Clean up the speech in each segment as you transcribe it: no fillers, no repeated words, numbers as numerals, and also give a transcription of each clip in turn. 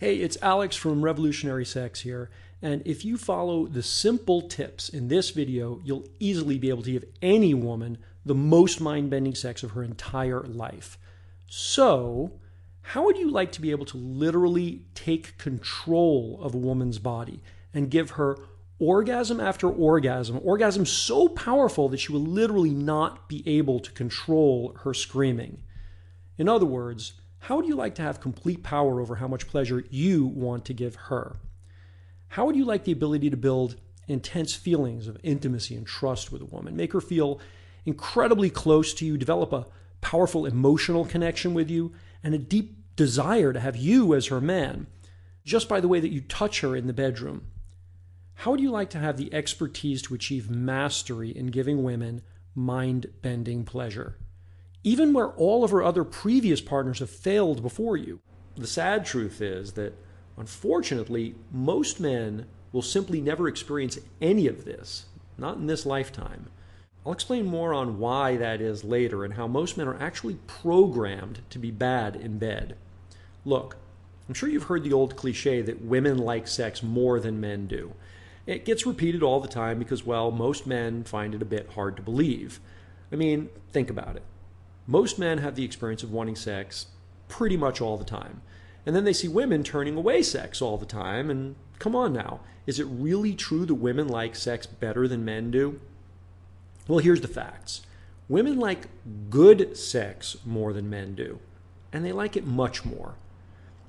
Hey, it's Alex from Revolutionary Sex here, and if you follow the simple tips in this video, you'll easily be able to give any woman the most mind-bending sex of her entire life. So, how would you like to be able to literally take control of a woman's body and give her orgasm after orgasm, orgasm so powerful that she will literally not be able to control her screaming? In other words, how would you like to have complete power over how much pleasure you want to give her? How would you like the ability to build intense feelings of intimacy and trust with a woman, make her feel incredibly close to you, develop a powerful emotional connection with you, and a deep desire to have you as her man, just by the way that you touch her in the bedroom? How would you like to have the expertise to achieve mastery in giving women mind-bending pleasure, even where all of her other previous partners have failed before you? The sad truth is that, unfortunately, most men will simply never experience any of this, not in this lifetime. I'll explain more on why that is later and how most men are actually programmed to be bad in bed. Look, I'm sure you've heard the old cliche that women like sex more than men do. It gets repeated all the time because, well, most men find it a bit hard to believe. I mean, think about it. Most men have the experience of wanting sex pretty much all the time. And then they see women turning away sex all the time. And come on now, is it really true that women like sex better than men do? Well, here's the facts. Women like good sex more than men do. And they like it much more.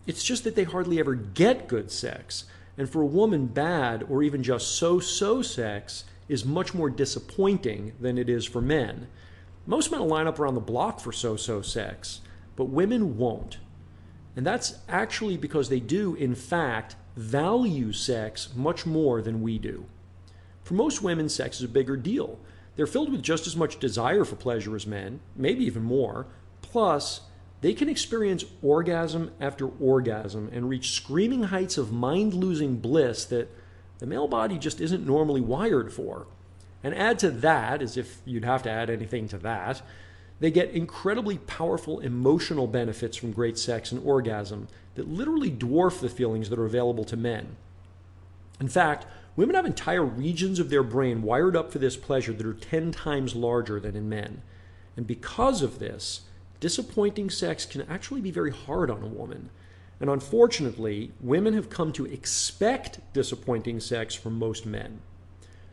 It's just that they hardly ever get good sex. And for a woman, bad or even just so-so sex is much more disappointing than it is for men. Most men will line up around the block for so-so sex, but women won't. And that's actually because they do, in fact, value sex much more than we do. For most women, sex is a bigger deal. They're filled with just as much desire for pleasure as men, maybe even more. Plus, they can experience orgasm after orgasm and reach screaming heights of mind-losing bliss that the male body just isn't normally wired for. And add to that, as if you'd have to add anything to that, they get incredibly powerful emotional benefits from great sex and orgasm that literally dwarf the feelings that are available to men. In fact, women have entire regions of their brain wired up for this pleasure that are 10 times larger than in men. And because of this, disappointing sex can actually be very hard on a woman. And unfortunately, women have come to expect disappointing sex from most men.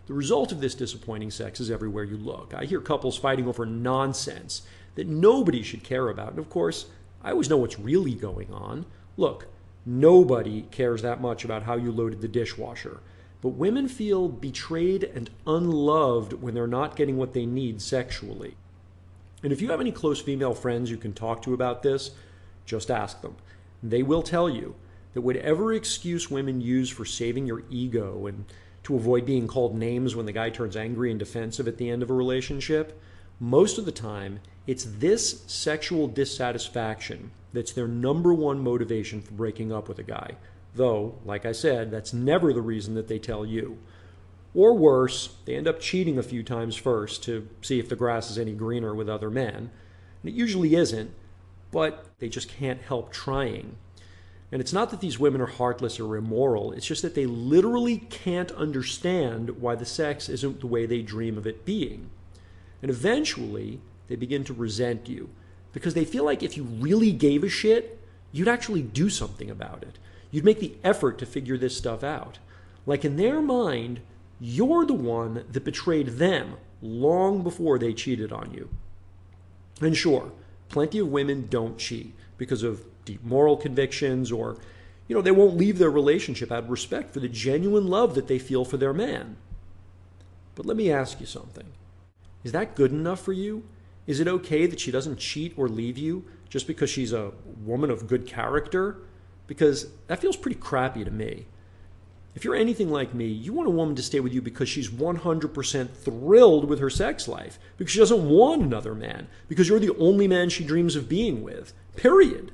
The result of this disappointing sex is everywhere you look. I hear couples fighting over nonsense that nobody should care about. And of course, I always know what's really going on. Look, nobody cares that much about how you loaded the dishwasher. But women feel betrayed and unloved when they're not getting what they need sexually. And if you have any close female friends you can talk to about this, just ask them. They will tell you that whatever excuse women use for saving your ego and to avoid being called names when the guy turns angry and defensive at the end of a relationship, most of the time, it's this sexual dissatisfaction that's their number one motivation for breaking up with a guy. Though, like I said, that's never the reason that they tell you. Or worse, they end up cheating a few times first to see if the grass is any greener with other men. And it usually isn't, but they just can't help trying. And it's not that these women are heartless or immoral, it's just that they literally can't understand why the sex isn't the way they dream of it being. And eventually, they begin to resent you because they feel like if you really gave a shit, you'd actually do something about it. You'd make the effort to figure this stuff out. Like in their mind, you're the one that betrayed them long before they cheated on you. And sure, plenty of women don't cheat because of deep moral convictions or, they won't leave their relationship out of respect for the genuine love that they feel for their man. But let me ask you something. Is that good enough for you? Is it okay that she doesn't cheat or leave you just because she's a woman of good character? Because that feels pretty crappy to me. If you're anything like me, you want a woman to stay with you because she's 100% thrilled with her sex life, because she doesn't want another man, because you're the only man she dreams of being with, period.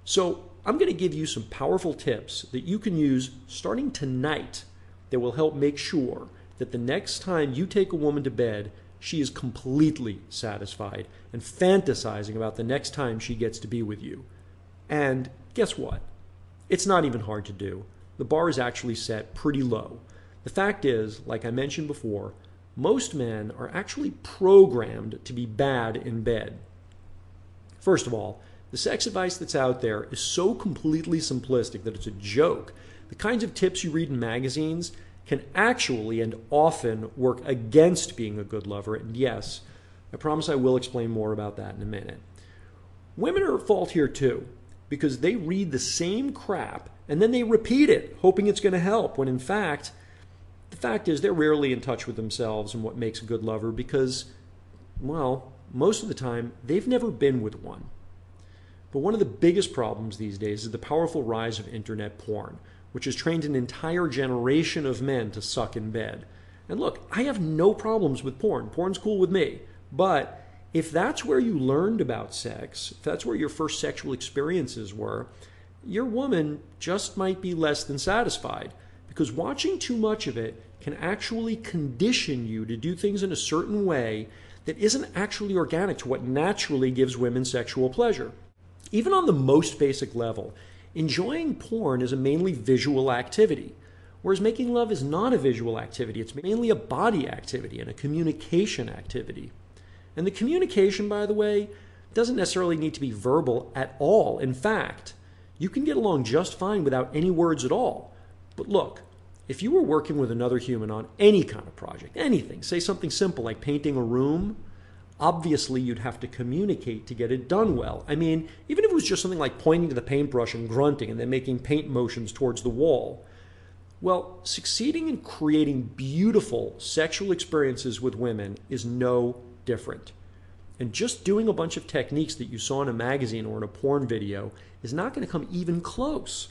So I'm going to give you some powerful tips that you can use starting tonight that will help make sure that the next time you take a woman to bed, she is completely satisfied and fantasizing about the next time she gets to be with you. And guess what? It's not even hard to do. The bar is actually set pretty low. The fact is, like I mentioned before, most men are actually programmed to be bad in bed. First of all, the sex advice that's out there is so completely simplistic that it's a joke. The kinds of tips you read in magazines can actually and often work against being a good lover. And yes, I promise I will explain more about that in a minute. Women are at fault here too, because they read the same crap and then they repeat it, hoping it's going to help, when in fact, the fact is they're rarely in touch with themselves and what makes a good lover because, well, most of the time, they've never been with one. But one of the biggest problems these days is the powerful rise of internet porn, which has trained an entire generation of men to suck in bed. And look, I have no problems with porn. Porn's cool with me. But if that's where you learned about sex, if that's where your first sexual experiences were, your woman just might be less than satisfied. Because watching too much of it can actually condition you to do things in a certain way that isn't actually organic to what naturally gives women sexual pleasure. Even on the most basic level, enjoying porn is a mainly visual activity, whereas making love is not a visual activity. It's mainly a body activity and a communication activity. And the communication, by the way, doesn't necessarily need to be verbal at all. In fact, you can get along just fine without any words at all. But look, if you were working with another human on any kind of project, anything, say something simple like painting a room, obviously you'd have to communicate to get it done well. I mean, even if it was just something like pointing to the paintbrush and grunting and then making paint motions towards the wall. Well, succeeding in creating beautiful sexual experiences with women is no different. And just doing a bunch of techniques that you saw in a magazine or in a porn video is not going to come even close.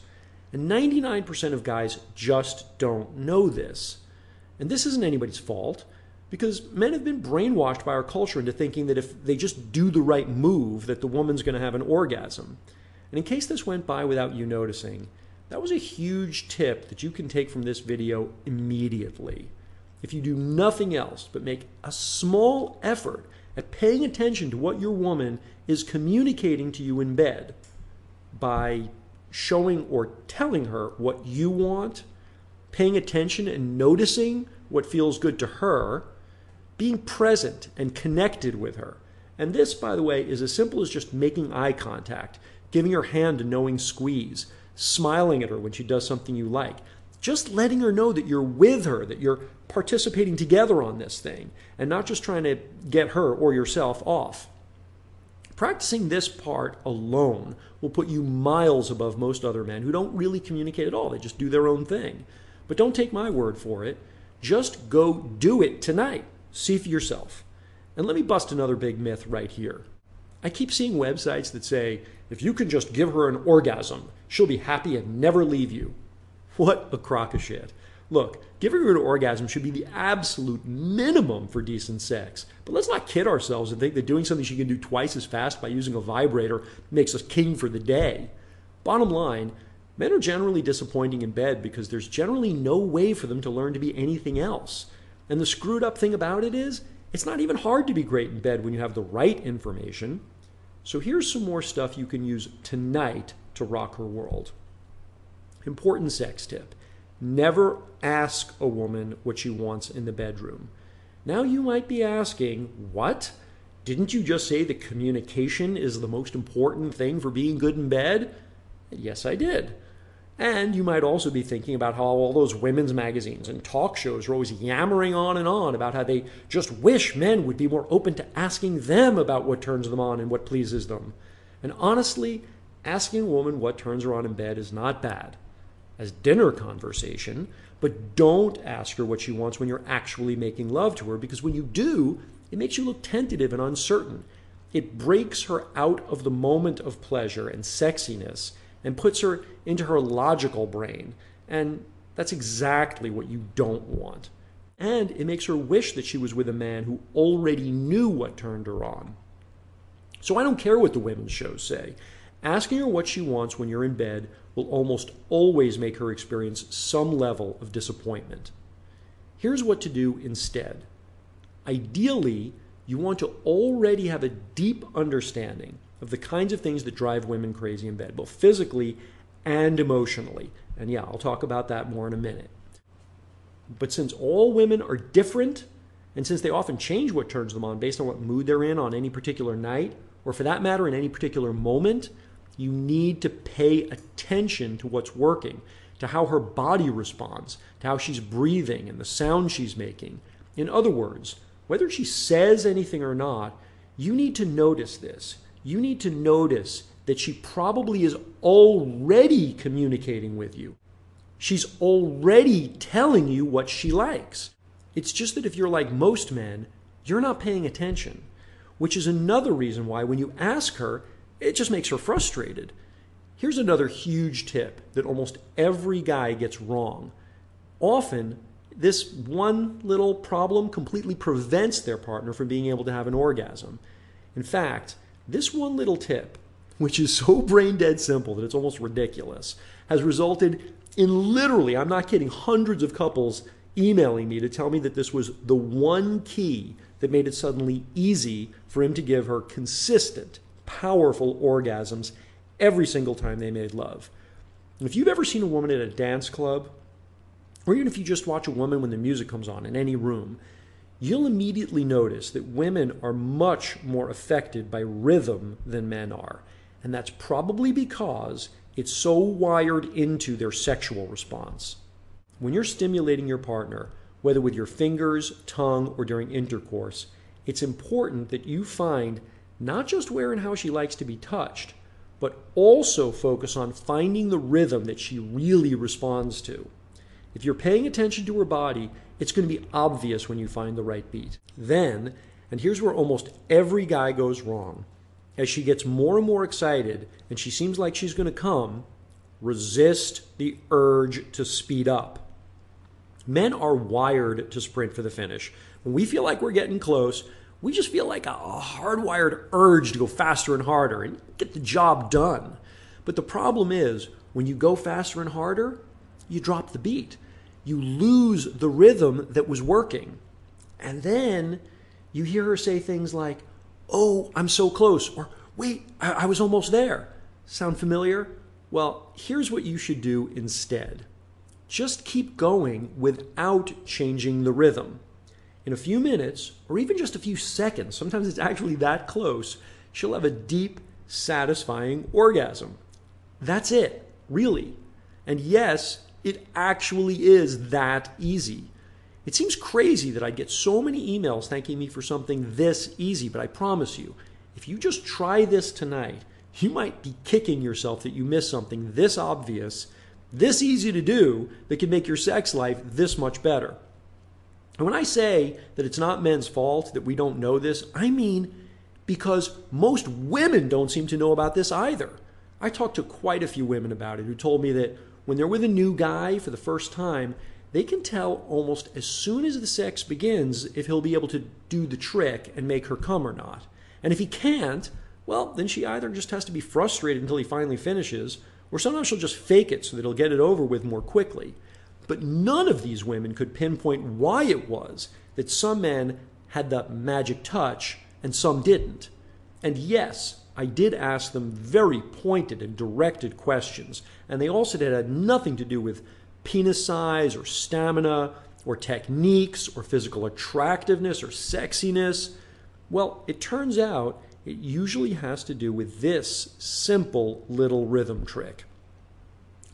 And 99% of guys just don't know this. And this isn't anybody's fault, because men have been brainwashed by our culture into thinking that if they just do the right move, that the woman's going to have an orgasm. And in case this went by without you noticing, that was a huge tip that you can take from this video immediately. If you do nothing else but make a small effort at paying attention to what your woman is communicating to you in bed by showing or telling her what you want, paying attention and noticing what feels good to her, being present and connected with her. And this, by the way, is as simple as just making eye contact, giving her hand a knowing squeeze, smiling at her when she does something you like, just letting her know that you're with her, that you're participating together on this thing, and not just trying to get her or yourself off. Practicing this part alone will put you miles above most other men who don't really communicate at all. They just do their own thing. But don't take my word for it. Just go do it tonight. See for yourself. And let me bust another big myth right here. I keep seeing websites that say, if you can just give her an orgasm, she'll be happy and never leave you. What a crock of shit. Look, giving her an orgasm should be the absolute minimum for decent sex. But let's not kid ourselves and think that doing something she can do twice as fast by using a vibrator makes us king for the day. Bottom line, men are generally disappointing in bed because there's generally no way for them to learn to be anything else. And the screwed up thing about it is, it's not even hard to be great in bed when you have the right information. So here's some more stuff you can use tonight to rock her world. Important sex tip. Never ask a woman what she wants in the bedroom. Now you might be asking, what? Didn't you just say that communication is the most important thing for being good in bed? Yes, I did. And you might also be thinking about how all those women's magazines and talk shows are always yammering on and on about how they just wish men would be more open to asking them about what turns them on and what pleases them. And honestly, asking a woman what turns her on in bed is not bad as dinner conversation, but don't ask her what she wants when you're actually making love to her, because when you do, it makes you look tentative and uncertain. It breaks her out of the moment of pleasure and sexiness and puts her into her logical brain. And that's exactly what you don't want. And it makes her wish that she was with a man who already knew what turned her on. So I don't care what the women's shows say. Asking her what she wants when you're in bed will almost always make her experience some level of disappointment. Here's what to do instead. Ideally, you want to already have a deep understanding of the kinds of things that drive women crazy in bed, both physically and emotionally. And yeah, I'll talk about that more in a minute. But since all women are different, and since they often change what turns them on based on what mood they're in on any particular night, or for that matter, in any particular moment, you need to pay attention to what's working, to how her body responds, to how she's breathing and the sound she's making. In other words, whether she says anything or not, you need to notice this. You need to notice that she probably is already communicating with you. She's already telling you what she likes. It's just that if you're like most men, you're not paying attention, which is another reason why when you ask her, it just makes her frustrated. Here's another huge tip that almost every guy gets wrong. Often, this one little problem completely prevents their partner from being able to have an orgasm. In fact, this one little tip, which is so brain dead simple that it's almost ridiculous, has resulted in literally, I'm not kidding, hundreds of couples emailing me to tell me that this was the one key that made it suddenly easy for him to give her consistent, powerful orgasms every single time they made love. And if you've ever seen a woman at a dance club, or even if you just watch a woman when the music comes on in any room, you'll immediately notice that women are much more affected by rhythm than men are. And that's probably because it's so wired into their sexual response. When you're stimulating your partner, whether with your fingers, tongue, or during intercourse, it's important that you find not just where and how she likes to be touched, but also focus on finding the rhythm that she really responds to. If you're paying attention to her body, it's going to be obvious when you find the right beat. Then, and here's where almost every guy goes wrong, as she gets more and more excited and she seems like she's going to come, resist the urge to speed up. Men are wired to sprint for the finish. When we feel like we're getting close, we just feel like a hardwired urge to go faster and harder and get the job done. But the problem is, when you go faster and harder, you drop the beat. You lose the rhythm that was working. And then you hear her say things like, "Oh, I'm so close," or "Wait, I was almost there." Sound familiar? Well, here's what you should do instead. Just keep going without changing the rhythm. In a few minutes, or even just a few seconds, sometimes it's actually that close, she'll have a deep, satisfying orgasm. That's it, really. And yes, it actually is that easy. It seems crazy that I get so many emails thanking me for something this easy, but I promise you, if you just try this tonight, you might be kicking yourself that you missed something this obvious, this easy to do, that can make your sex life this much better. And when I say that it's not men's fault that we don't know this, I mean because most women don't seem to know about this either. I talked to quite a few women about it who told me that when they're with a new guy for the first time, they can tell almost as soon as the sex begins if he'll be able to do the trick and make her come or not. And if he can't, well, then she either just has to be frustrated until he finally finishes, or sometimes she'll just fake it so that he'll get it over with more quickly. But none of these women could pinpoint why it was that some men had the magic touch and some didn't. And yes, I did ask them very pointed and directed questions, and they all said it had nothing to do with penis size or stamina or techniques or physical attractiveness or sexiness. Well, it turns out it usually has to do with this simple little rhythm trick.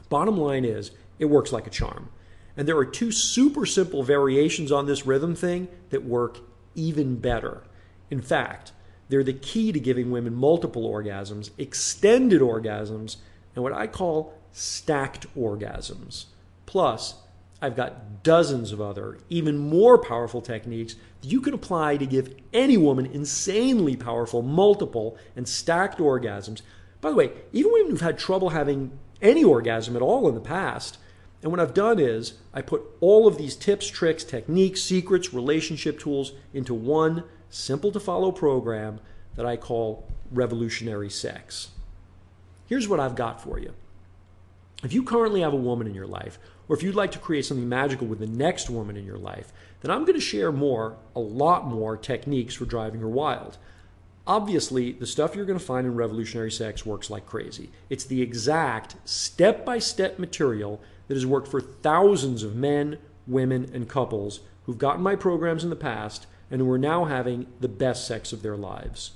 Bottom line is, it works like a charm. And there are two super simple variations on this rhythm thing that work even better. In fact, they're the key to giving women multiple orgasms, extended orgasms, and what I call stacked orgasms. Plus, I've got dozens of other, even more powerful techniques that you can apply to give any woman insanely powerful multiple and stacked orgasms. By the way, even women who've had trouble having any orgasm at all in the past. And what I've done is I put all of these tips, tricks, techniques, secrets, relationship tools into one simple to follow program that I call Revolutionary Sex. Here's what I've got for you. If you currently have a woman in your life, or if you'd like to create something magical with the next woman in your life, then I'm going to share a lot more techniques for driving her wild. Obviously, the stuff you're going to find in Revolutionary Sex works like crazy. It's the exact step-by-step material that has worked for thousands of men, women, and couples who've gotten my programs in the past and who are now having the best sex of their lives.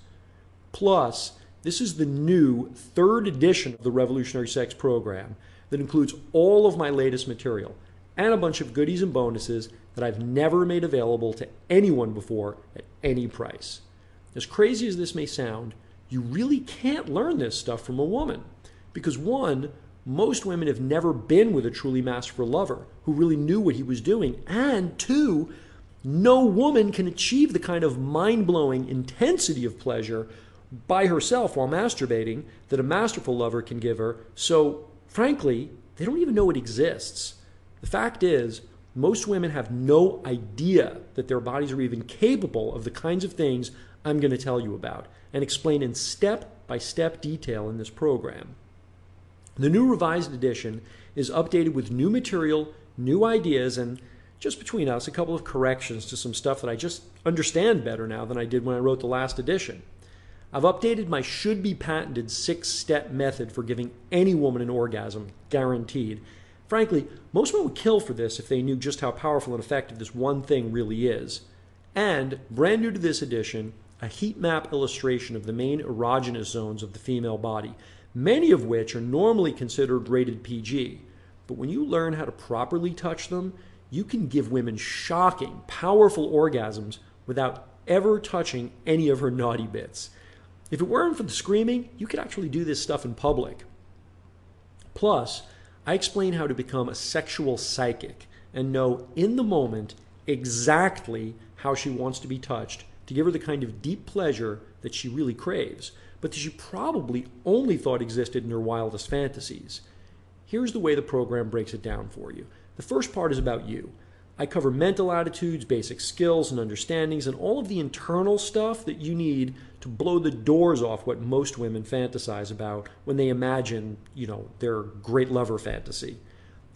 Plus, this is the new 3rd edition of the Revolutionary Sex program that includes all of my latest material and a bunch of goodies and bonuses that I've never made available to anyone before at any price. As crazy as this may sound, you really can't learn this stuff from a woman because, one, most women have never been with a truly masterful lover who really knew what he was doing, and two, no woman can achieve the kind of mind-blowing intensity of pleasure by herself while masturbating that a masterful lover can give her. So, frankly, they don't even know it exists. The fact is, most women have no idea that their bodies are even capable of the kinds of things I'm going to tell you about and explain in step-by-step detail in this program. The new revised edition is updated with new material, new ideas, and just between us, a couple of corrections to some stuff that I just understand better now than I did when I wrote the last edition. I've updated my should-be-patented 6-step method for giving any woman an orgasm, guaranteed. Frankly, most men would kill for this if they knew just how powerful and effective this one thing really is. And, brand new to this edition, a heat map illustration of the main erogenous zones of the female body, many of which are normally considered rated PG. But when you learn how to properly touch them, you can give women shocking, powerful orgasms without ever touching any of her naughty bits. If it weren't for the screaming, you could actually do this stuff in public. Plus, I explain how to become a sexual psychic and know in the moment exactly how she wants to be touched to give her the kind of deep pleasure that she really craves, but that she probably only thought existed in her wildest fantasies. Here's the way the program breaks it down for you. The first part is about you. I cover mental attitudes, basic skills and understandings, and all of the internal stuff that you need to blow the doors off what most women fantasize about when they imagine, their great lover fantasy.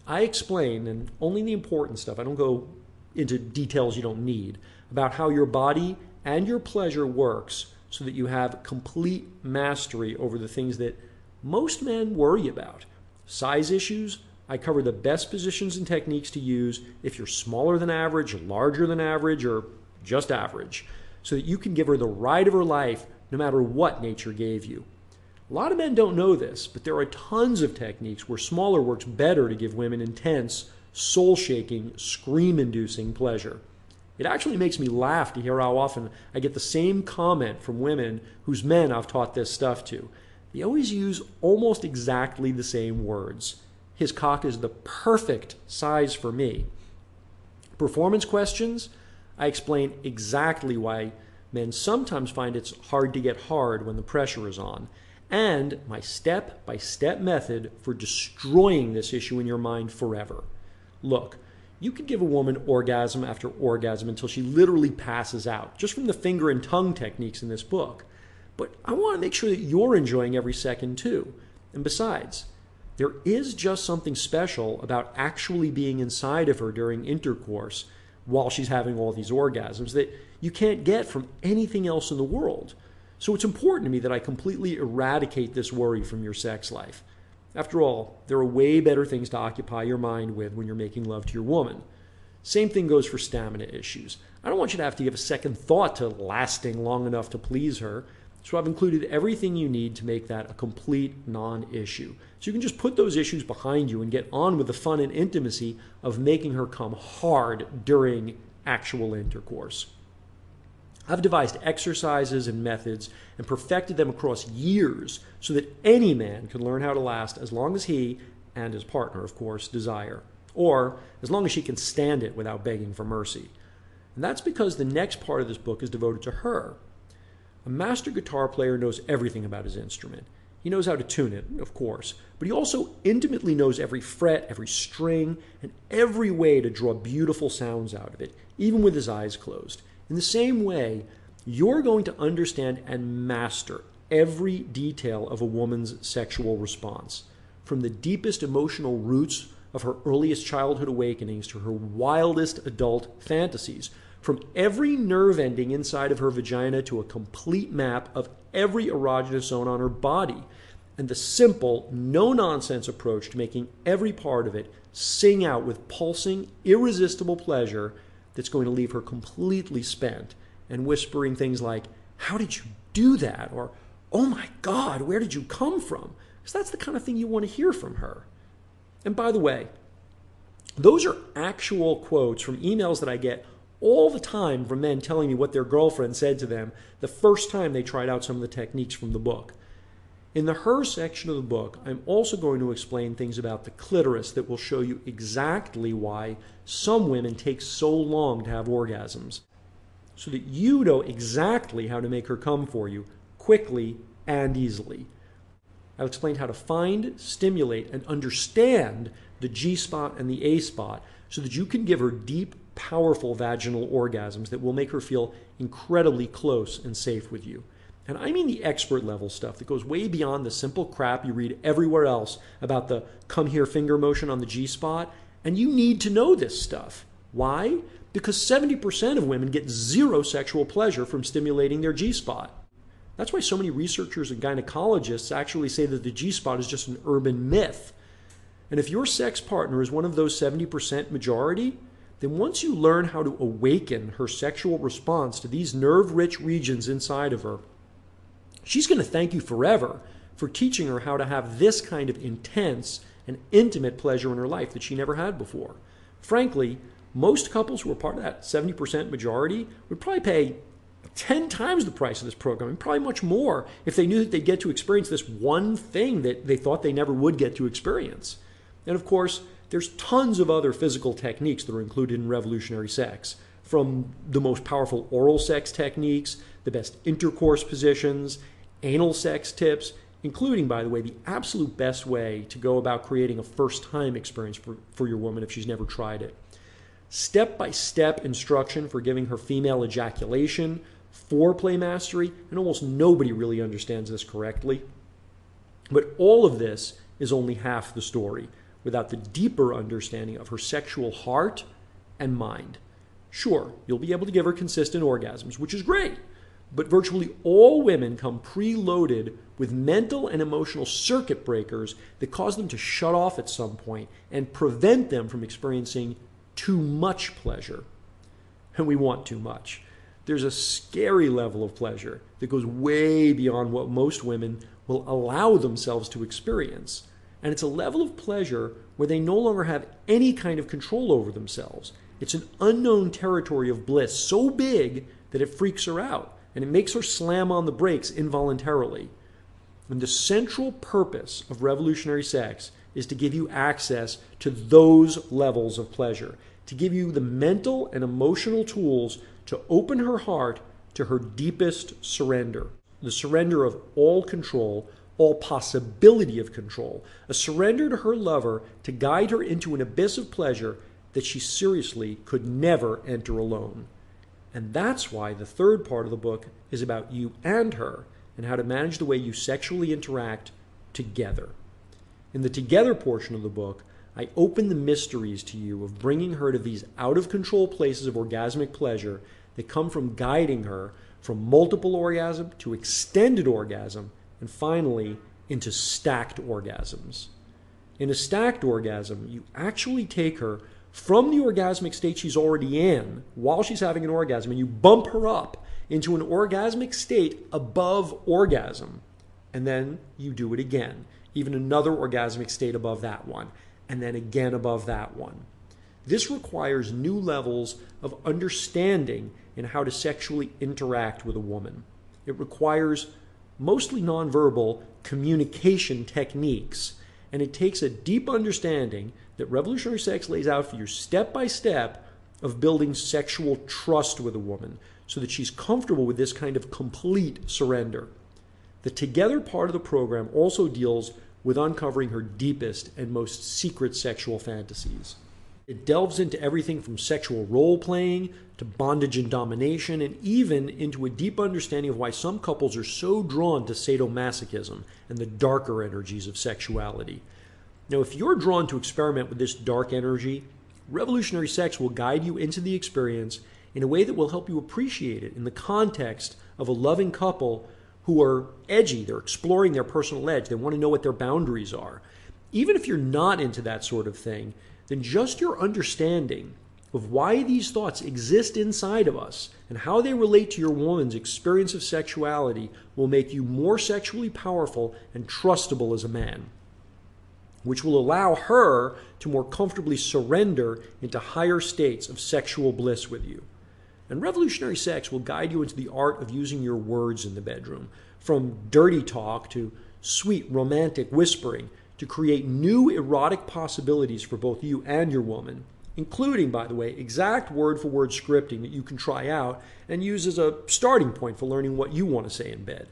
I explain, and only the important stuff, I don't go into details you don't need, about how your body and your pleasure works so that you have complete mastery over the things that most men worry about. Size issues, I cover the best positions and techniques to use if you're smaller than average, larger than average, or just average, so that you can give her the ride of her life no matter what nature gave you. A lot of men don't know this, but there are tons of techniques where smaller works better to give women intense, soul-shaking, scream-inducing pleasure. It actually makes me laugh to hear how often I get the same comment from women whose men I've taught this stuff to. They always use almost exactly the same words. His cock is the perfect size for me. Performance questions, I explain exactly why men sometimes find it's hard to get hard when the pressure is on, and my step-by-step method for destroying this issue in your mind forever. Look, you could give a woman orgasm after orgasm until she literally passes out, just from the finger and tongue techniques in this book. But I want to make sure that you're enjoying every second too. And besides, there is just something special about actually being inside of her during intercourse while she's having all these orgasms that you can't get from anything else in the world. So it's important to me that I completely eradicate this worry from your sex life. After all, there are way better things to occupy your mind with when you're making love to your woman. Same thing goes for stamina issues. I don't want you to have to give a second thought to lasting long enough to please her. So I've included everything you need to make that a complete non-issue. So you can just put those issues behind you and get on with the fun and intimacy of making her come hard during actual intercourse. I've devised exercises and methods and perfected them across years so that any man can learn how to last as long as he, and his partner, of course, desire, or as long as she can stand it without begging for mercy. And that's because the next part of this book is devoted to her. A master guitar player knows everything about his instrument. He knows how to tune it, of course, but he also intimately knows every fret, every string, and every way to draw beautiful sounds out of it, even with his eyes closed. In the same way, you're going to understand and master every detail of a woman's sexual response, from the deepest emotional roots of her earliest childhood awakenings to her wildest adult fantasies, from every nerve ending inside of her vagina to a complete map of every erogenous zone on her body, and the simple, no-nonsense approach to making every part of it sing out with pulsing, irresistible pleasure that's going to leave her completely spent and whispering things like, "How did you do that?" or "Oh my God, where did you come from?" Because that's the kind of thing you want to hear from her. And by the way, those are actual quotes from emails that I get all the time from men telling me what their girlfriend said to them the first time they tried out some of the techniques from the book. In the her section of the book, I'm also going to explain things about the clitoris that will show you exactly why some women take so long to have orgasms, so that you know exactly how to make her come for you quickly and easily. I'll explain how to find, stimulate, and understand the G-spot and the A-spot so that you can give her deep, powerful vaginal orgasms that will make her feel incredibly close and safe with you. And I mean the expert level stuff that goes way beyond the simple crap you read everywhere else about the come here finger motion on the G-spot. And you need to know this stuff. Why? Because 70% of women get zero sexual pleasure from stimulating their G-spot. That's why so many researchers and gynecologists actually say that the G-spot is just an urban myth. And if your sex partner is one of those 70% majority, then once you learn how to awaken her sexual response to these nerve-rich regions inside of her, she's going to thank you forever for teaching her how to have this kind of intense and intimate pleasure in her life that she never had before. Frankly, most couples who are part of that 70% majority would probably pay 10 times the price of this program, and probably much more, if they knew that they'd get to experience this one thing that they thought they never would get to experience. And of course, there's tons of other physical techniques that are included in revolutionary sex, from the most powerful oral sex techniques, the best intercourse positions, anal sex tips, including, by the way, the absolute best way to go about creating a first-time experience for your woman if she's never tried it. Step-by-step instruction for giving her female ejaculation, foreplay mastery, and almost nobody really understands this correctly. But all of this is only half the story, without the deeper understanding of her sexual heart and mind. Sure, you'll be able to give her consistent orgasms, which is great, but virtually all women come preloaded with mental and emotional circuit breakers that cause them to shut off at some point and prevent them from experiencing too much pleasure. And we want too much. There's a scary level of pleasure that goes way beyond what most women will allow themselves to experience. And it's a level of pleasure where they no longer have any kind of control over themselves. It's an unknown territory of bliss so big that it freaks her out, and it makes her slam on the brakes involuntarily. And the central purpose of revolutionary sex is to give you access to those levels of pleasure, to give you the mental and emotional tools to open her heart to her deepest surrender, the surrender of all control, all possibility of control, a surrender to her lover to guide her into an abyss of pleasure that she seriously could never enter alone. And that's why the third part of the book is about you and her and how to manage the way you sexually interact together. In the together portion of the book, I open the mysteries to you of bringing her to these out-of-control places of orgasmic pleasure that come from guiding her from multiple orgasm to extended orgasm, and finally into stacked orgasms. In a stacked orgasm, you actually take her from the orgasmic state she's already in while she's having an orgasm, and you bump her up into an orgasmic state above orgasm. And then you do it again, even another orgasmic state above that one, and then again above that one. This requires new levels of understanding in how to sexually interact with a woman. It requires mostly nonverbal communication techniques, and it takes a deep understanding that revolutionary sex lays out for you step by step of building sexual trust with a woman so that she's comfortable with this kind of complete surrender. The together part of the program also deals with uncovering her deepest and most secret sexual fantasies. It delves into everything from sexual role-playing to bondage and domination, and even into a deep understanding of why some couples are so drawn to sadomasochism and the darker energies of sexuality. Now, if you're drawn to experiment with this dark energy, revolutionary sex will guide you into the experience in a way that will help you appreciate it in the context of a loving couple who are edgy. They're exploring their personal edge. They want to know what their boundaries are. Even if you're not into that sort of thing, then just your understanding of why these thoughts exist inside of us and how they relate to your woman's experience of sexuality will make you more sexually powerful and trustable as a man, which will allow her to more comfortably surrender into higher states of sexual bliss with you. And revolutionary sex will guide you into the art of using your words in the bedroom, from dirty talk to sweet romantic whispering, to create new erotic possibilities for both you and your woman, including, by the way, exact word-for-word scripting that you can try out and use as a starting point for learning what you want to say in bed.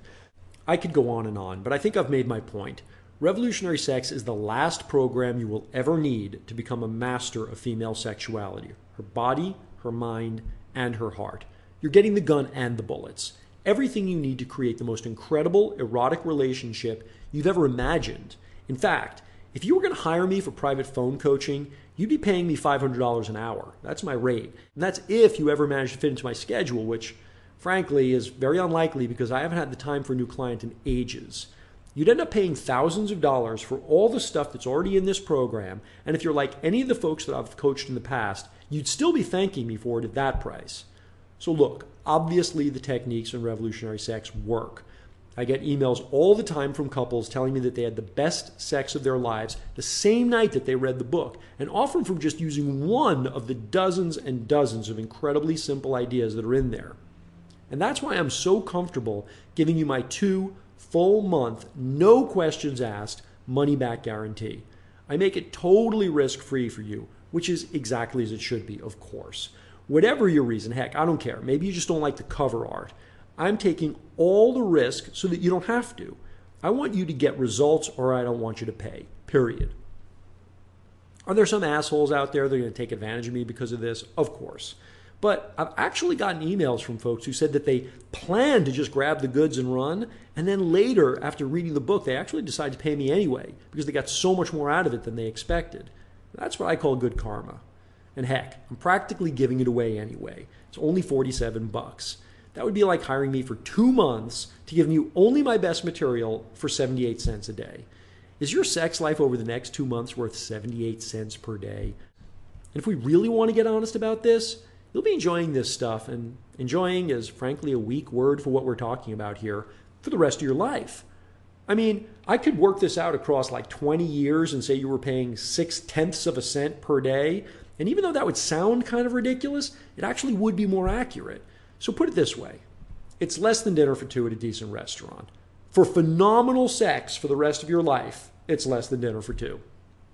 I could go on, but I think I've made my point. Revolutionary Sex is the last program you will ever need to become a master of female sexuality. Her body, her mind, and her heart. You're getting the gun and the bullets. Everything you need to create the most incredible erotic relationship you've ever imagined. In fact, if you were going to hire me for private phone coaching, you'd be paying me $500 an hour. That's my rate. And that's if you ever manage to fit into my schedule, which frankly is very unlikely because I haven't had the time for a new client in ages. You'd end up paying thousands of dollars for all the stuff that's already in this program, and if you're like any of the folks that I've coached in the past, you'd still be thanking me for it at that price. So look, obviously the techniques in revolutionary sex work. I get emails all the time from couples telling me that they had the best sex of their lives the same night that they read the book, and often from just using one of the dozens and dozens of incredibly simple ideas that are in there. And that's why I'm so comfortable giving you my 2 full month, no questions asked, money back guarantee. I make it totally risk-free for you, which is exactly as it should be, of course. Whatever your reason, heck, I don't care. Maybe you just don't like the cover art. I'm taking all the risk so that you don't have to. I want you to get results or I don't want you to pay, period. Are there some assholes out there that are going to take advantage of me because of this? Of course. But I've actually gotten emails from folks who said that they planned to just grab the goods and run, and then later, after reading the book, they actually decided to pay me anyway because they got so much more out of it than they expected. That's what I call good karma. And heck, I'm practically giving it away anyway. It's only $47. That would be like hiring me for 2 months to give you only my best material for 78 cents a day. Is your sex life over the next 2 months worth 78 cents per day? And if we really want to get honest about this, you'll be enjoying this stuff, and enjoying is frankly a weak word for what we're talking about here, for the rest of your life. I mean, I could work this out across like 20 years and say you were paying 0.6 of a cent per day. And even though that would sound kind of ridiculous, it actually would be more accurate. So put it this way. It's less than dinner for 2 at a decent restaurant. For phenomenal sex for the rest of your life, it's less than dinner for 2.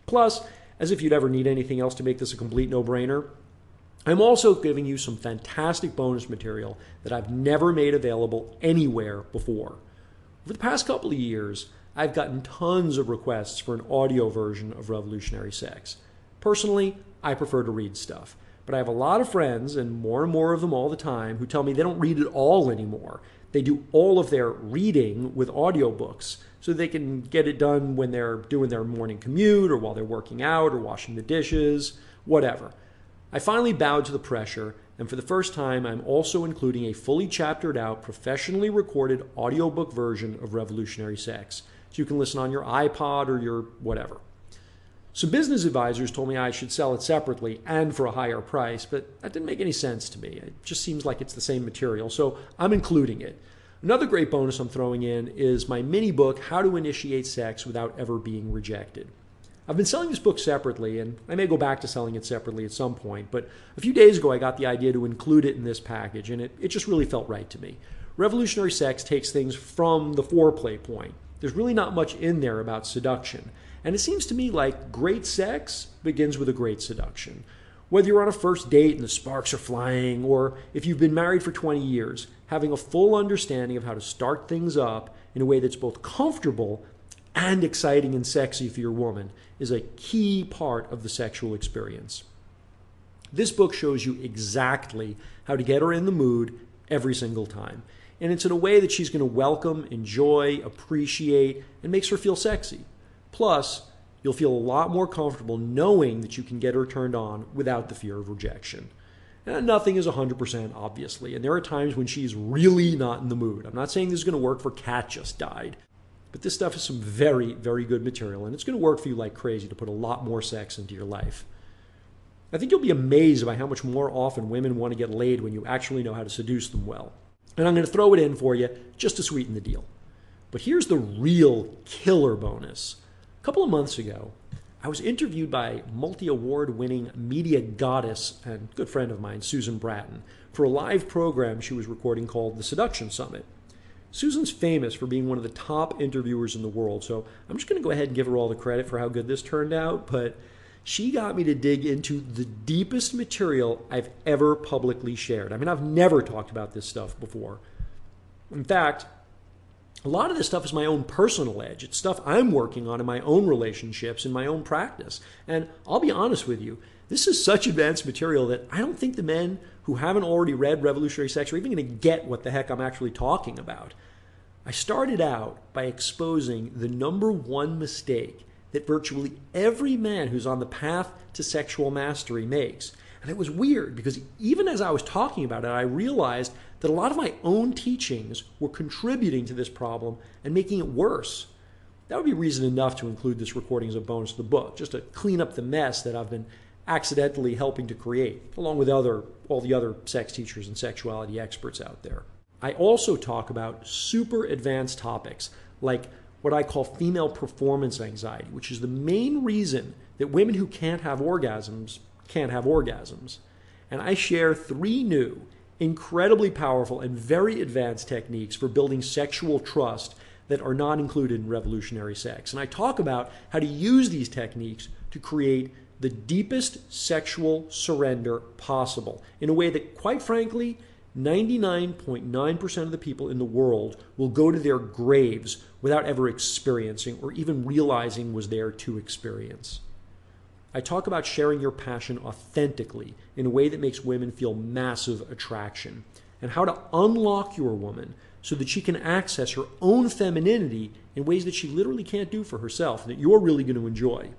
Plus, as if you'd ever need anything else to make this a complete no-brainer, I'm also giving you some fantastic bonus material that I've never made available anywhere before. Over the past couple of years, I've gotten tons of requests for an audio version of Revolutionary Sex. Personally, I prefer to read stuff, but I have a lot of friends, and more of them all the time, who tell me they don't read at all anymore. They do all of their reading with audiobooks so they can get it done when they're doing their morning commute or while they're working out or washing the dishes, whatever. I finally bowed to the pressure, and for the first time, I'm also including a fully chaptered out, professionally recorded audiobook version of Revolutionary Sex, so you can listen on your iPod or your whatever. Some business advisors told me I should sell it separately and for a higher price, but that didn't make any sense to me. It just seems like it's the same material, so I'm including it. Another great bonus I'm throwing in is my mini book, How to Initiate Sex Without Ever Being Rejected. I've been selling this book separately, and I may go back to selling it separately at some point, but a few days ago I got the idea to include it in this package, and it just really felt right to me. Revolutionary Sex takes things from the foreplay point. There's really not much in there about seduction. And it seems to me like great sex begins with a great seduction. Whether you're on a first date and the sparks are flying, or if you've been married for 20 years, having a full understanding of how to start things up in a way that's both comfortable and exciting and sexy for your woman is a key part of the sexual experience. This book shows you exactly how to get her in the mood every single time. And it's in a way that she's going to welcome, enjoy, appreciate, and makes her feel sexy. Plus, you'll feel a lot more comfortable knowing that you can get her turned on without the fear of rejection. And nothing is 100%, obviously, and there are times when she's really not in the mood. I'm not saying this is going to work for Cat Just Died, but this stuff is some very, very good material, and it's going to work for you like crazy to put a lot more sex into your life. I think you'll be amazed by how much more often women want to get laid when you actually know how to seduce them well. And I'm going to throw it in for you just to sweeten the deal. But here's the real killer bonus. A couple of months ago, I was interviewed by multi-award winning media goddess and good friend of mine, Susan Bratton, for a live program she was recording called The Seduction Summit. Susan's famous for being one of the top interviewers in the world, so I'm just going to go ahead and give her all the credit for how good this turned out, but she got me to dig into the deepest material I've ever publicly shared. I mean, I've never talked about this stuff before. In fact, a lot of this stuff is my own personal edge. It's stuff I'm working on in my own relationships, in my own practice. And I'll be honest with you, this is such advanced material that I don't think the men who haven't already read Revolutionary Sex are even going to get what the heck I'm actually talking about. I started out by exposing the number one mistake that virtually every man who's on the path to sexual mastery makes. And it was weird because even as I was talking about it, I realized that a lot of my own teachings were contributing to this problem and making it worse. That would be reason enough to include this recording as a bonus to the book, just to clean up the mess that I've been accidentally helping to create, along with all the other sex teachers and sexuality experts out there. I also talk about super advanced topics like what I call female performance anxiety, which is the main reason that women who can't have orgasms can't have orgasms. And I share 3 new, incredibly powerful and very advanced techniques for building sexual trust that are not included in Revolutionary Sex. And I talk about how to use these techniques to create the deepest sexual surrender possible in a way that, quite frankly, 99.9% of the people in the world will go to their graves without ever experiencing or even realizing was there to experience. I talk about sharing your passion authentically in a way that makes women feel massive attraction, and how to unlock your woman so that she can access her own femininity in ways that she literally can't do for herself, that you're really going to enjoy.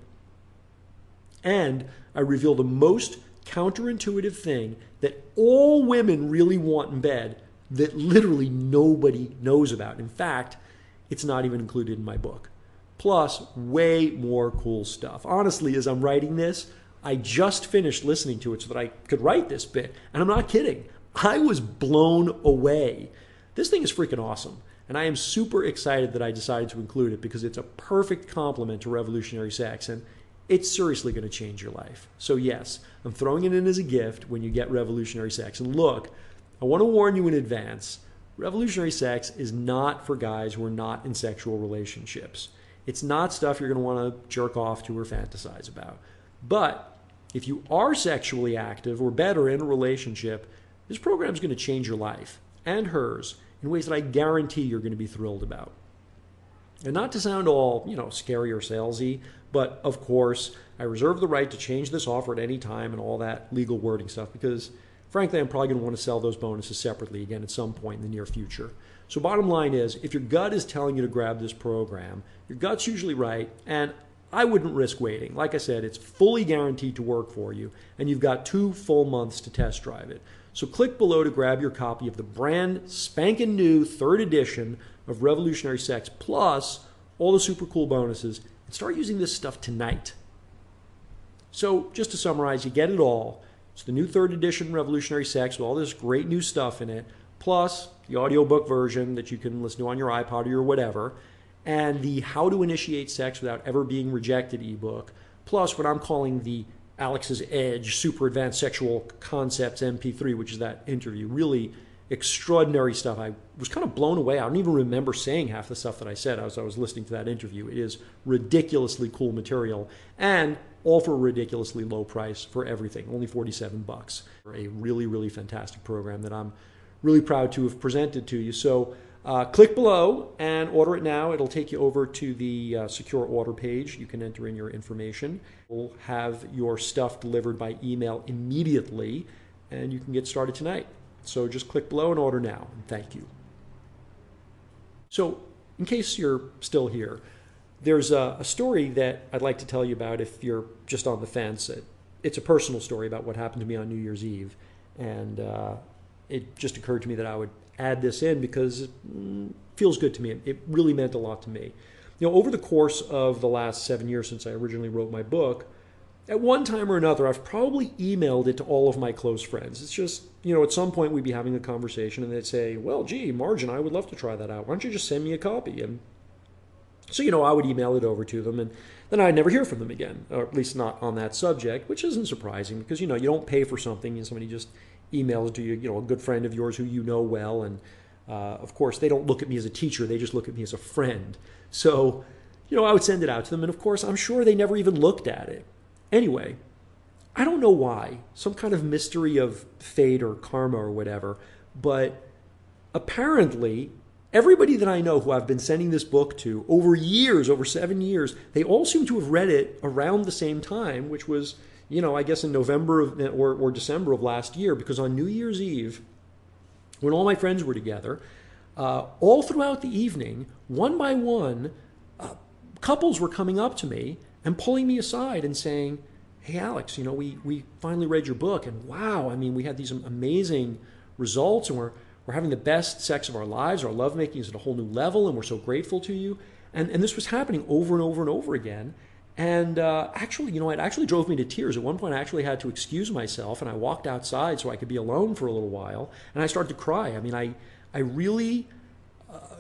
And I reveal the most counterintuitive thing that all women really want in bed that literally nobody knows about. In fact, it's not even included in my book. Plus, way more cool stuff. Honestly, as I'm writing this, I just finished listening to it so that I could write this bit. And I'm not kidding. I was blown away. This thing is freaking awesome. And I am super excited that I decided to include it because it's a perfect complement to Revolutionary Sex. And it's seriously going to change your life. So yes, I'm throwing it in as a gift when you get Revolutionary Sex. And look, I want to warn you in advance, Revolutionary Sex is not for guys who are not in sexual relationships. It's not stuff you're going to want to jerk off to or fantasize about. But if you are sexually active or better in a relationship, this program is going to change your life and hers in ways that I guarantee you're going to be thrilled about. And not to sound all, scary or salesy, but of course, I reserve the right to change this offer at any time and all that legal wording stuff because, frankly, I'm probably going to want to sell those bonuses separately again at some point in the near future. So bottom line is, if your gut is telling you to grab this program, your gut's usually right, and I wouldn't risk waiting. Like I said, it's fully guaranteed to work for you, and you've got 2 full months to test drive it. So click below to grab your copy of the brand spanking new 3rd edition of Revolutionary Sex, plus all the super cool bonuses, and start using this stuff tonight. So just to summarize, you get it all. It's the new 3rd edition Revolutionary Sex with all this great new stuff in it, plus the audiobook version that you can listen to on your iPod or your whatever, and the How to Initiate Sex Without Ever Being Rejected ebook, plus what I'm calling the Alex's Edge Super Advanced Sexual Concepts MP3, which is that interview. Really extraordinary stuff. I was kind of blown away. I don't even remember saying half the stuff that I said as I was listening to that interview. It is ridiculously cool material, and all for a ridiculously low price for everything, only $47. A really, really fantastic program that I'm really proud to have presented to you. So click below and order it now. It'll take you over to the secure order page. You can enter in your information. We'll have your stuff delivered by email immediately, and you can get started tonight. So just click below and order now. And thank you. So in case you're still here, there's a story that I'd like to tell you about if you're just on the fence. It's a personal story about what happened to me on New Year's Eve. And it just occurred to me that I would add this in because it feels good to me. It really meant a lot to me. Over the course of the last 7 years since I originally wrote my book, at one time or another, I've probably emailed it to all of my close friends. It's just, at some point we'd be having a conversation and they'd say, well, gee, Marge and I would love to try that out. Why don't you just send me a copy? And so, I would email it over to them, and then I'd never hear from them again, or at least not on that subject, which isn't surprising because, you don't pay for something and somebody just emails to you, a good friend of yours who you know well. And of course, they don't look at me as a teacher. They just look at me as a friend. So, I would send it out to them. And of course, I'm sure they never even looked at it. Anyway, I don't know why, some kind of mystery of fate or karma or whatever, but apparently everybody that I know who I've been sending this book to over years, over 7 years, they all seem to have read it around the same time, which was, I guess in November or December of last year, because on New Year's Eve, when all my friends were together, all throughout the evening, one by one, couples were coming up to me and pulling me aside and saying, hey, Alex, we finally read your book, and wow, we had these amazing results, and we're having the best sex of our lives. Our lovemaking is at a whole new level, and we're so grateful to you. And this was happening over and over and over again. And actually, it actually drove me to tears. At one point, I actually had to excuse myself, and I walked outside so I could be alone for a little while, and I started to cry. I really,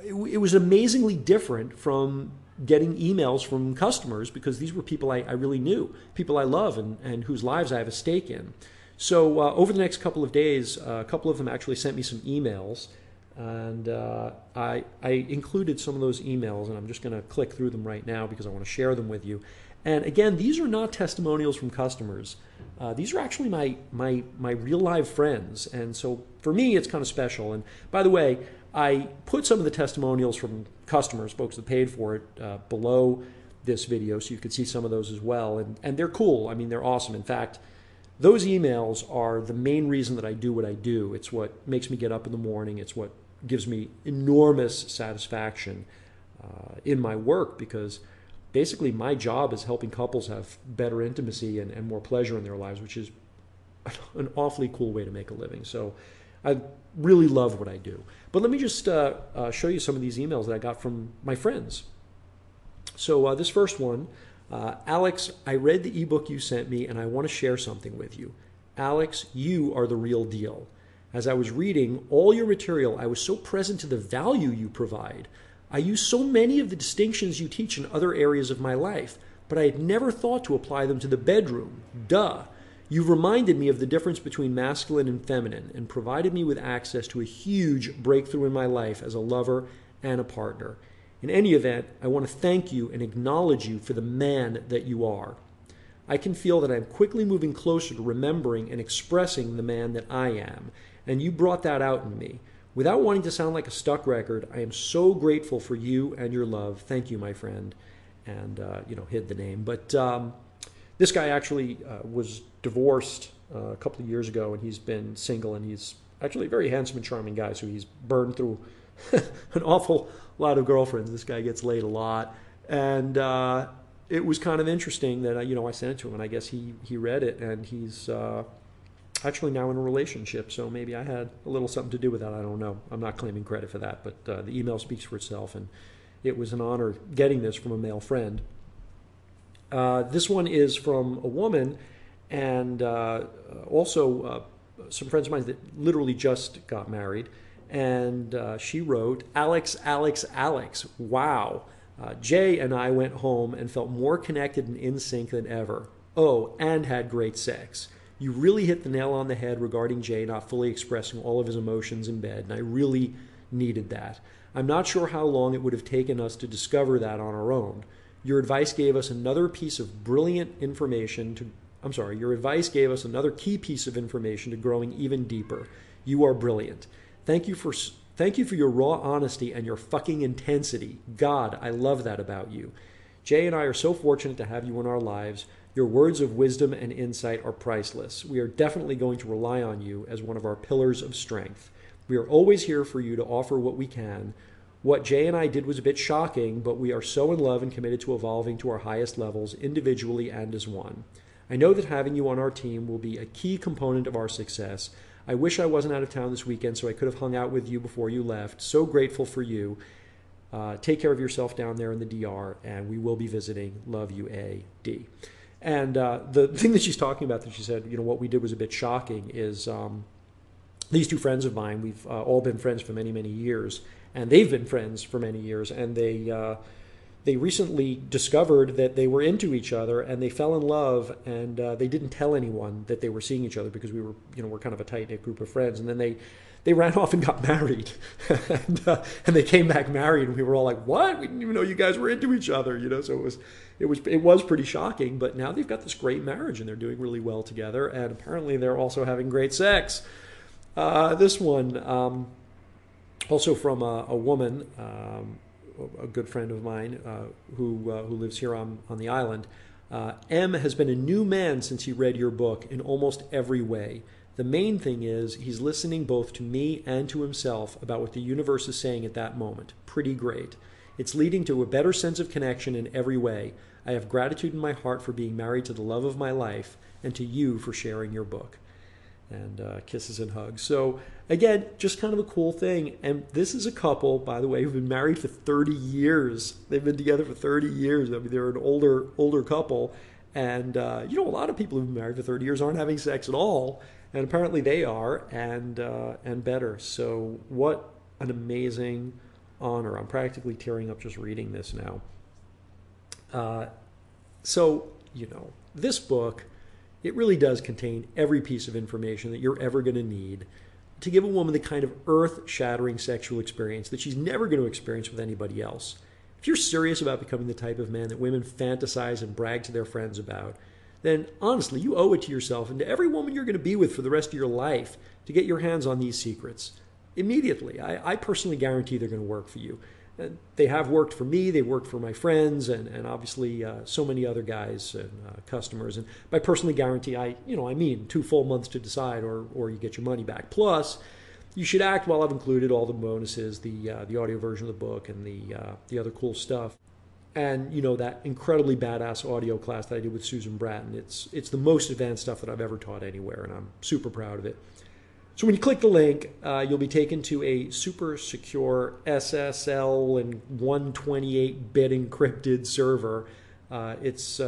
it was amazingly different from getting emails from customers, because these were people I really knew, people I love and whose lives I have a stake in. So over the next couple of days, a couple of them actually sent me some emails, and I included some of those emails, and I'm just going to click through them right now because I want to share them with you. And again, these are not testimonials from customers. These are actually my real live friends, and so for me, it's kind of special. And by the way, I put some of the testimonials from customers, folks that paid for it, below this video, so you could see some of those as well. And they're cool. They're awesome. In fact, those emails are the main reason that I do what I do. It's what makes me get up in the morning. It's what gives me enormous satisfaction in my work, because basically my job is helping couples have better intimacy and more pleasure in their lives, which is an awfully cool way to make a living. So I really love what I do. But let me just show you some of these emails that I got from my friends. So this first one, Alex, I read the ebook you sent me and I want to share something with you. Alex, you are the real deal. As I was reading all your material, I was so present to the value you provide. I use so many of the distinctions you teach in other areas of my life, but I had never thought to apply them to the bedroom. Duh. You've reminded me of the difference between masculine and feminine and provided me with access to a huge breakthrough in my life as a lover and a partner. In any event, I want to thank you and acknowledge you for the man that you are. I can feel that I'm quickly moving closer to remembering and expressing the man that I am, and you brought that out in me. Without wanting to sound like a stuck record, I am so grateful for you and your love. Thank you, my friend. And, hid the name. But this guy actually was divorced a couple of years ago, and he's been single, and he's actually a very handsome and charming guy, so he's burned through an awful lot of girlfriends. This guy gets laid a lot. And it was kind of interesting that, I sent it to him, and I guess he read it, and he's actually now in a relationship, so maybe I had a little something to do with that. I don't know. I'm not claiming credit for that, but the email speaks for itself, and it was an honor getting this from a male friend. This one is from a woman, and also some friends of mine that literally just got married, and she wrote, Alex, Alex, Alex, wow. Jay and I went home and felt more connected and in sync than ever. Oh, and had great sex. You really hit the nail on the head regarding Jay not fully expressing all of his emotions in bed, and I really needed that. I'm not sure how long it would have taken us to discover that on our own. Your advice gave us another piece of brilliant information to, your advice gave us another key piece of information to growing even deeper. You are brilliant. Thank you for your raw honesty and your fucking intensity. God, I love that about you. Jay and I are so fortunate to have you in our lives. Your words of wisdom and insight are priceless. We are definitely going to rely on you as one of our pillars of strength. We are always here for you to offer what we can. What Jay and I did was a bit shocking, but we are so in love and committed to evolving to our highest levels individually and as one. I know that having you on our team will be a key component of our success. I wish I wasn't out of town this weekend so I could have hung out with you before you left. So grateful for you. Take care of yourself down there in the DR, and we will be visiting. Love you, A.D. And the thing that she's talking about that she said, what we did was a bit shocking is these two friends of mine, we've all been friends for many, many years, and they've been friends for many years, and they recently discovered that they were into each other, and they fell in love, and they didn't tell anyone that they were seeing each other because we're kind of a tight-knit group of friends, and then they ran off and got married, and they came back married, and we were all like, "What? We didn't even know you guys were into each other," So it was pretty shocking. But now they've got this great marriage, and they're doing really well together, and apparently they're also having great sex. This one, also from a woman, a good friend of mine who lives here on the island. M has been a new man since he read your book in almost every way. The main thing is he's listening both to me and to himself about what the universe is saying at that moment. Pretty great. It's leading to a better sense of connection in every way. I have gratitude in my heart for being married to the love of my life and to you for sharing your book. And kisses and hugs. So again, just kind of a cool thing. And this is a couple, by the way, who've been married for 30 years. They've been together for 30 years. I mean, they're an older couple. And, a lot of people who've been married for 30 years aren't having sex at all. And apparently they are, and better. So what an amazing honor. I'm practically tearing up just reading this now. This book, it really does contain every piece of information that you're ever going to need to give a woman the kind of earth-shattering sexual experience that she's never going to experience with anybody else. If you're serious about becoming the type of man that women fantasize and brag to their friends about, then honestly, you owe it to yourself and to every woman you're going to be with for the rest of your life to get your hands on these secrets immediately. I personally guarantee they're going to work for you. They have worked for me, they've worked for my friends, and obviously so many other guys and customers. And by personally guarantee, I mean 2 full months to decide, or you get your money back. Plus, you should act while I've included all the bonuses, the audio version of the book, and the other cool stuff. And that incredibly badass audio class that I did with Susan Bratton. It's the most advanced stuff that I've ever taught anywhere, and I'm super proud of it. So when you click the link, you'll be taken to a super secure SSL and 128-bit encrypted server. It's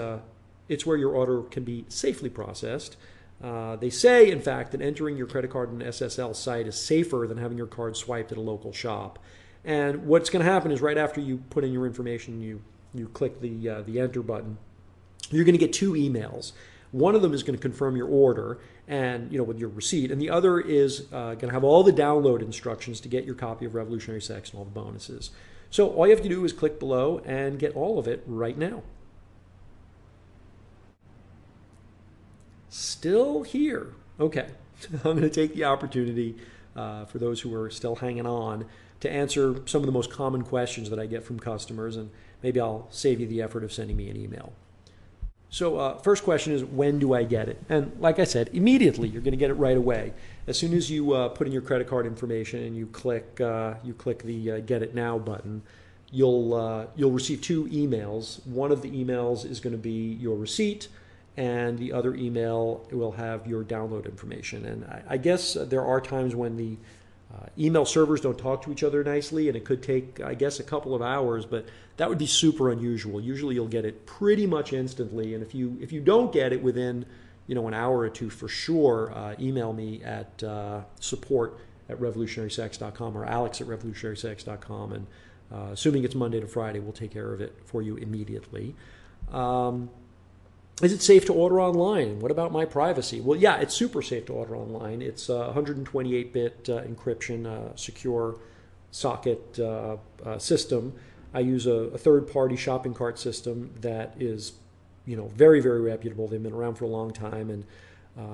where your order can be safely processed. They say, in fact, that entering your credit card in an SSL site is safer than having your card swiped at a local shop. And what's going to happen is right after you put in your information, you click the enter button, you're going to get 2 emails. One of them is going to confirm your order and with your receipt, and the other is going to have all the download instructions to get your copy of Revolutionary Sex and all the bonuses. So all you have to do is click below and get all of it right now. Still here. Okay, I'm going to take the opportunity for those who are still hanging on to answer some of the most common questions that I get from customers, and maybe I'll save you the effort of sending me an email. So first question is, when do I get it? And like I said, immediately. You're going to get it right away. As soon as you put in your credit card information and you click the Get It Now button, you'll receive 2 emails. One of the emails is going to be your receipt, and the other email will have your download information. And I guess there are times when the email servers don't talk to each other nicely, and it could take, I guess, a couple of hours, but that would be super unusual. Usually you'll get it pretty much instantly, and if you don't get it within an hour or 2 for sure, email me at support@revolutionarysex.com or alex@revolutionarysex.com, and assuming it's Monday to Friday, we'll take care of it for you immediately. Is it safe to order online? What about my privacy? Well, yeah, it's super safe to order online. It's 128-bit encryption, secure socket system. I use a third-party shopping cart system that is, very, very reputable. They've been around for a long time, and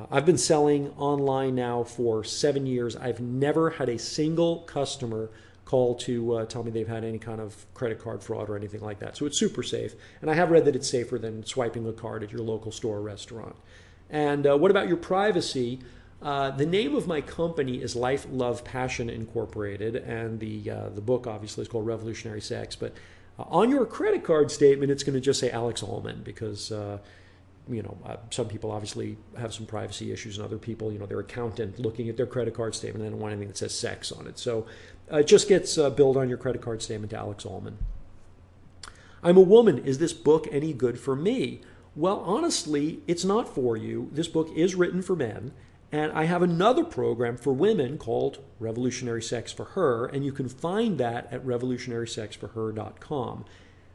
I've been selling online now for 7 years. I've never had a single customer call to tell me they've had any kind of credit card fraud or anything like that. So it's super safe. And I have read that it's safer than swiping a card at your local store or restaurant. And what about your privacy? The name of my company is Life, Love, Passion Incorporated, and the book obviously is called Revolutionary Sex. But on your credit card statement, it's going to just say Alex Allman, because some people obviously have some privacy issues, and other people, their accountant looking at their credit card statement and they don't want anything that says sex on it. So it just gets billed on your credit card statement to Alex Allman. I'm a woman. Is this book any good for me? Well, honestly, it's not for you. This book is written for men. And I have another program for women called Revolutionary Sex for Her, and you can find that at revolutionarysexforher.com.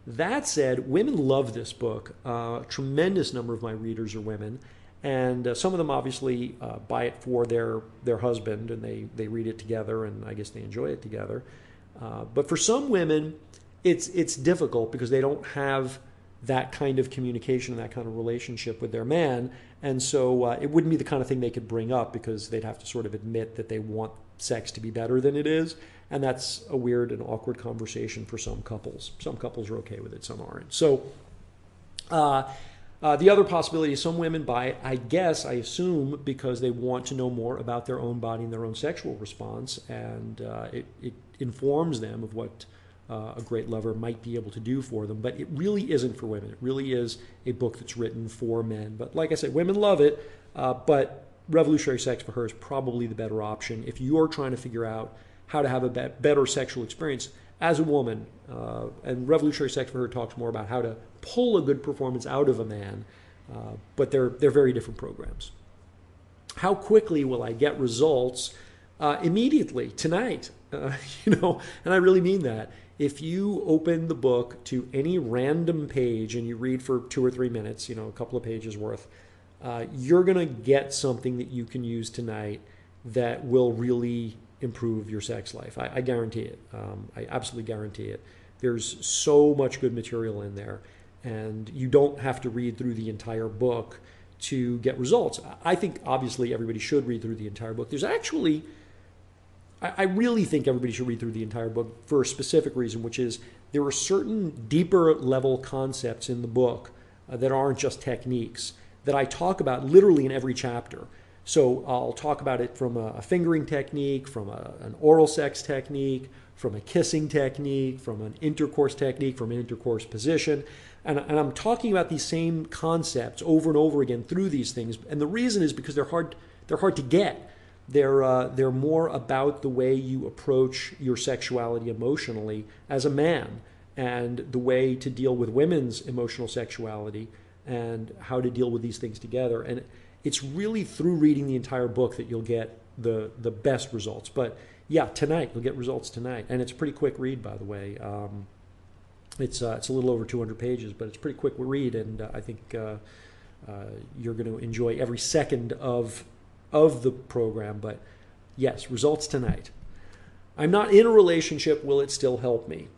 That said, women love this book. A tremendous number of my readers are women, and some of them obviously buy it for their husband, and they read it together, and I guess they enjoy it together. But for some women, it's difficult because they don't have that kind of communication and that kind of relationship with their man. And so it wouldn't be the kind of thing they could bring up because they'd have to sort of admit that they want sex to be better than it is. And that's a weird and awkward conversation for some couples. Some couples are okay with it, some aren't. So the other possibility is some women buy it, I assume, because they want to know more about their own body and their own sexual response. And it informs them of what a great lover might be able to do for them. But it really isn't for women. It really is a book that's written for men. But like I said, women love it, but Revolutionary Sex for Her is probably the better option if you're trying to figure out how to have a better sexual experience as a woman. And Revolutionary Sex for Her talks more about how to pull a good performance out of a man, but they're very different programs. How quickly will I get results? Immediately, tonight, and I really mean that. If you open the book to any random page and you read for 2 or 3 minutes, a couple of pages worth, you're going to get something that you can use tonight that will really improve your sex life. I guarantee it. I absolutely guarantee it. There's so much good material in there, and you don't have to read through the entire book to get results. I think obviously everybody should read through the entire book. There's actually... I really think everybody should read through the entire book for a specific reason, which is there are certain deeper level concepts in the book that aren't just techniques that I talk about literally in every chapter. So I'll talk about it from a fingering technique, from an oral sex technique, from a kissing technique, from an intercourse technique, from an intercourse position. And I'm talking about these same concepts over and over again through these things. And the reason is because they're hard to get. They're more about the way you approach your sexuality emotionally as a man, and the way to deal with women's emotional sexuality and how to deal with these things together. And it's really through reading the entire book that you'll get the best results. But yeah, tonight, you'll get results tonight. And it's a pretty quick read, by the way. It's a little over 200 pages, but it's a pretty quick read, and I think you're going to enjoy every second of the program. But yes, results tonight. I'm not in a relationship. Will it still help me?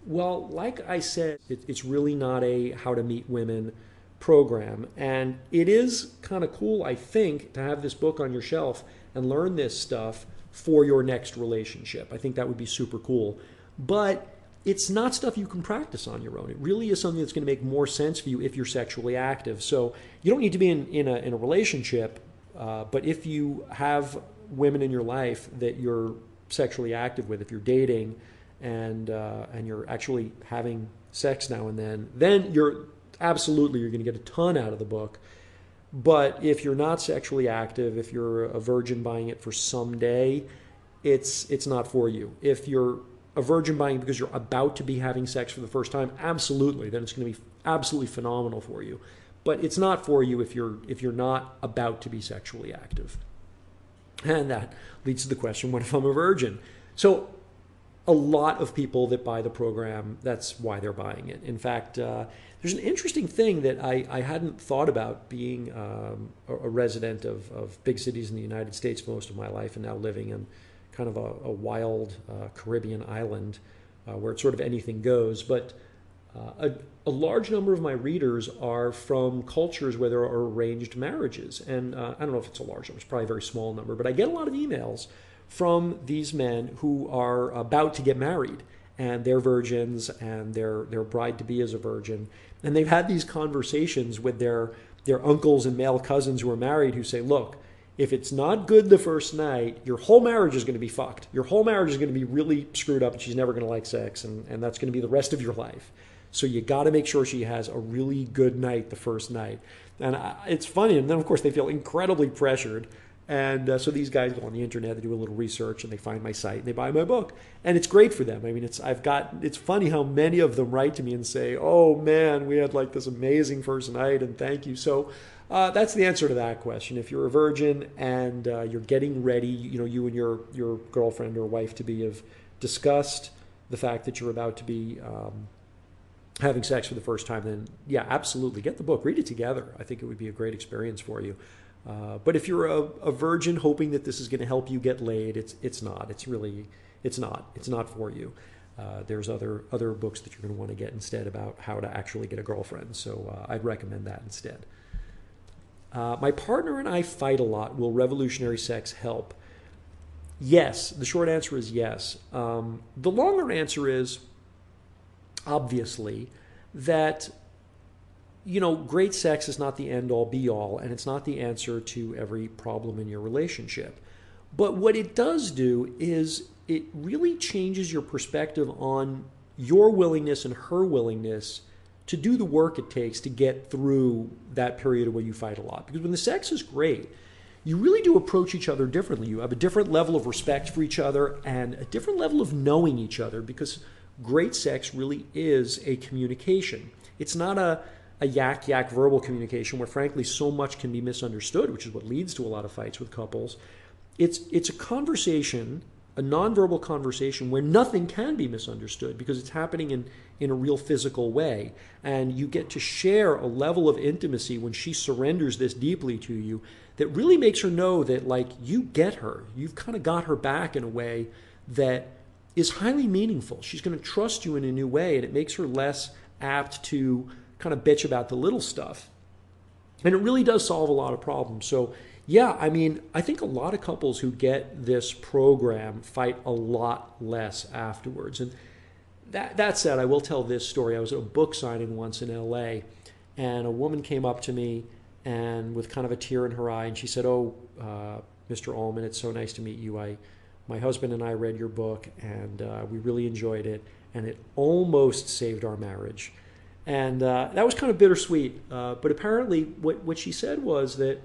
Well, like I said, it's really not a how to meet women program. And it is kind of cool, I think, to have this book on your shelf and learn this stuff for your next relationship. I think that would be super cool. But it's not stuff you can practice on your own. It really is something that's going to make more sense for you if you're sexually active. So you don't need to be in a relationship. But if you have women in your life that you're sexually active with, if you're dating and you're actually having sex now and then you're going to get a ton out of the book. But if you're not sexually active, if you're a virgin buying it for someday, it's not for you. If you're a virgin buying it because you're about to be having sex for the first time, absolutely, then it's going to be absolutely phenomenal for you. But it's not for you if you're not about to be sexually active. And that leads to the question, what if I'm a virgin? So a lot of people that buy the program, that's why they're buying it. In fact, there's an interesting thing that I hadn't thought about, being a resident of big cities in the United States for most of my life, and now living in kind of a wild Caribbean island where it's sort of anything goes. But a large number of my readers are from cultures where there are arranged marriages. And I don't know if it's a large number, it's probably a very small number, but I get a lot of emails from these men who are about to get married, and they're virgins, and their bride-to-be is a virgin. And they've had these conversations with their uncles and male cousins who are married, who say, look, if it's not good the first night, your whole marriage is going to be fucked. Your whole marriage is going to be really screwed up, and she's never going to like sex, and that's going to be the rest of your life. So you got to make sure she has a really good night the first night. And it's funny. And then, of course, they feel incredibly pressured. And so these guys go on the internet, they do a little research, and they find my site, and they buy my book. And it's great for them. I mean, it's funny how many of them write to me and say, oh, man, we had like this amazing first night, and thank you. So that's the answer to that question. If you're a virgin and you're getting ready, you and your girlfriend or wife to be have discussed the fact that you're about to be having sex for the first time, then yeah, absolutely, get the book, read it together. I think it would be a great experience for you. But if you're a virgin hoping that this is going to help you get laid, it's not. It's not for you. There's other books that you're going to want to get instead about how to actually get a girlfriend. So I'd recommend that instead. My partner and I fight a lot. Will revolutionary sex help? Yes. The short answer is yes. The longer answer is obviously that great sex is not the end all be all, and it's not the answer to every problem in your relationship. But what it does do is it really changes your perspective on your willingness and her willingness to do the work it takes to get through that period where you fight a lot. Because when the sex is great, you really do approach each other differently. You have a different level of respect for each other and a different level of knowing each other, because great sex really is a communication. It's not a yak verbal communication where frankly so much can be misunderstood, which is what leads to a lot of fights with couples. It's a conversation, a nonverbal conversation where nothing can be misunderstood because it's happening in a real physical way. And you get to share a level of intimacy when she surrenders this deeply to you that really makes her know that like you get her. You've kind of got her back in a way that is highly meaningful. She's going to trust you in a new way, and it makes her less apt to kind of bitch about the little stuff. And it really does solve a lot of problems. So yeah, I mean, I think a lot of couples who get this program fight a lot less afterwards. And that said, I will tell this story. I was at a book signing once in LA, and a woman came up to me and with kind of a tear in her eye, and she said, oh, Mr. Allman, it's so nice to meet you. My husband and I read your book, and we really enjoyed it, and it almost saved our marriage. And that was kind of bittersweet. But apparently what she said was that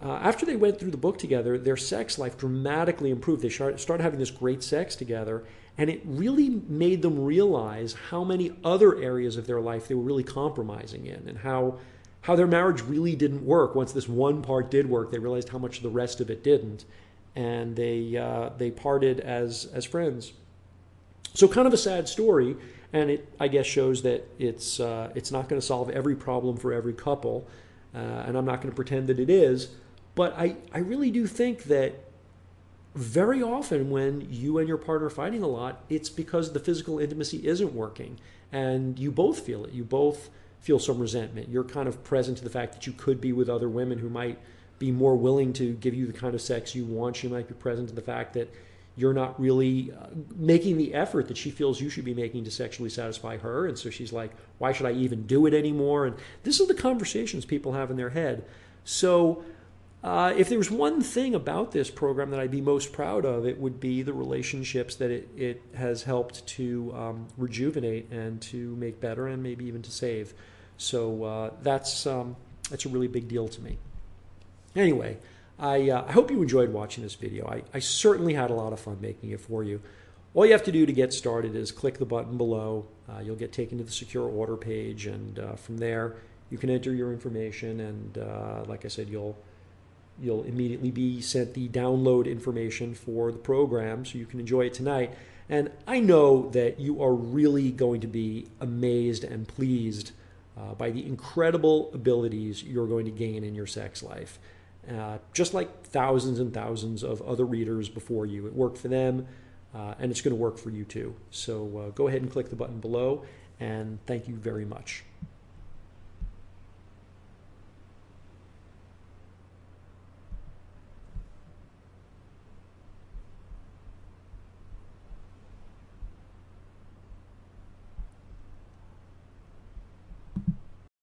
after they went through the book together, their sex life dramatically improved. They started having this great sex together, and it really made them realize how many other areas of their life they were really compromising in, and how their marriage really didn't work. Once this one part did work, they realized how much the rest of it didn't. And they parted as friends. So kind of a sad story. And it, I guess, shows that it's not going to solve every problem for every couple, and I'm not going to pretend that it is. But I really do think that very often when you and your partner are fighting a lot, it's because the physical intimacy isn't working, and you both feel it. You both feel some resentment. You're kind of present to the fact that you could be with other women who might be more willing to give you the kind of sex you want. She might be present to the fact that you're not really making the effort that she feels you should be making to sexually satisfy her. And so she's like, why should I even do it anymore? And this is the conversations people have in their head. So if there was one thing about this program that I'd be most proud of, it would be the relationships that it has helped to rejuvenate and to make better and maybe even to save. So that's a really big deal to me. Anyway, I hope you enjoyed watching this video. I certainly had a lot of fun making it for you. All you have to do to get started is click the button below. You'll get taken to the secure order page, and from there you can enter your information, and like I said, you'll immediately be sent the download information for the program so you can enjoy it tonight. And I know that you are really going to be amazed and pleased by the incredible abilities you're going to gain in your sex life. Just like thousands and thousands of other readers before you. It worked for them, and it's going to work for you too. So go ahead and click the button below, and thank you very much.